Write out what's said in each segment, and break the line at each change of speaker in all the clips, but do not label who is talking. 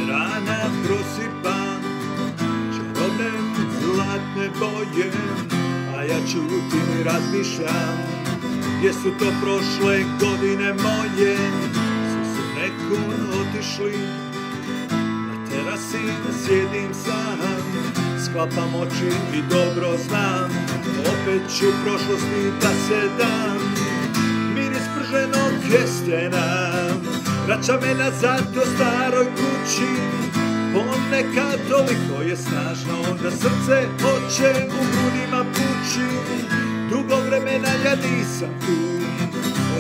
Rana prosipa čarobne zlatne boje, a ja čutim i razmišljam gdje su to prošle godine moje. Svi su nekud otišli, na terasi sjedim sam, sklapam oči i dobro znam, opet ću prošlosti da se dam. Miris prženog kestena vraća me nazad do staroj kući, ponekad toliko je snažno da srce hoće u grudima pući. Dugo vremena ja nisam tu,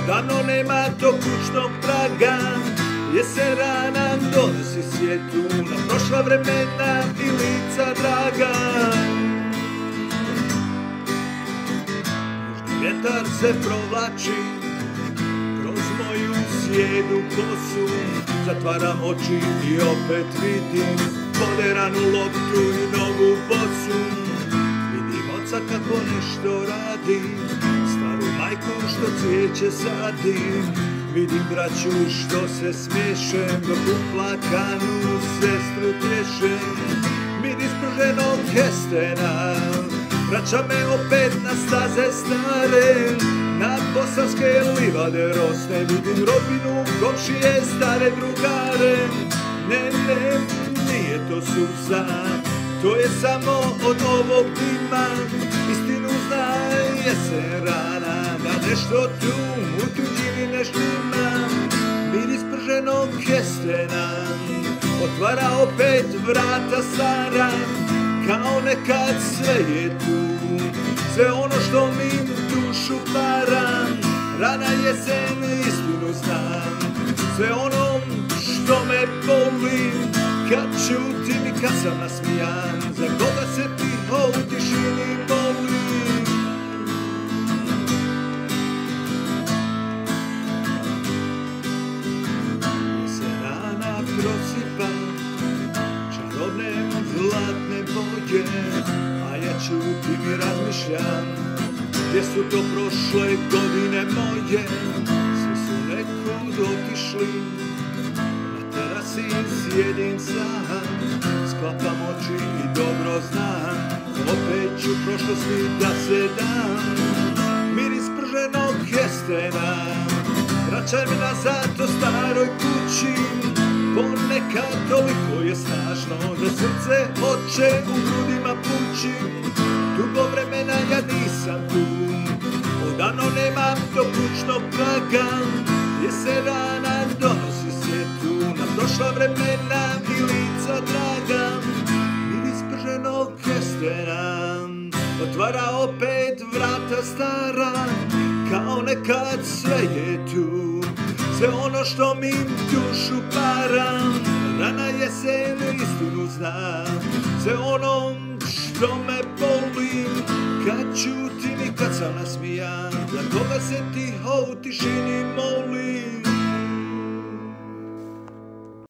odavno nema tog kućnog praga, jesen rana donosi svijetu na prošla vremena i lica draga. Južni vjetar se provlači kroz moju sjedu kosu, zatvaram oči i opet vidim poderanu loptu i novu bocu. Vidim oca kako nešto radi, staru majku što cvijeće sadi, vidim braću što se smiješe, dok uplakanu sestru tješe. Miris prženog kestena vraća me opet na staze stare, na bosanske livade rosne, vidim rodbinu, komšije, stare drugare. Ne, nije to suza, to je samo od ovog dima, istinu zna jesen rana, da nešto tu u tuđini ne štima. Miris prženog kestena otvara opet vrata stara, kao nekad sve je tu, sve ono što mi dušu para. Rana jesen, istinu znam, sve ono što me boli, kad čutim i kad sam nasmijan, za koga se tiho u tišini molim. Jesen rana prosipa čarobne zlatne boje, a ja čutim i razmišljam gdje su to prošle godine moje. Svi su nekud otišli, na terasi sjedim sam, sklapam oči i dobro znam, opet ću prošlosti da se dam. Miris prženog kestena vraća me nazad do staroj kući, ponekad toliko je snažno da srce hoće u grudima pući. Dugo vremena ja nisam tu, odavno nemam tog kućnog praga, jesen rana donosi svijetu na prošla vremena i lica draga. Miris prženog kestena otvara opet vrata stara, kao nekad sve je tu, sve ono što mi dušu para. Rana jesen, istinu znam, sve ono što me boli, kad čutim i kad sam nasmijan, za koga se tiho u tišini molim.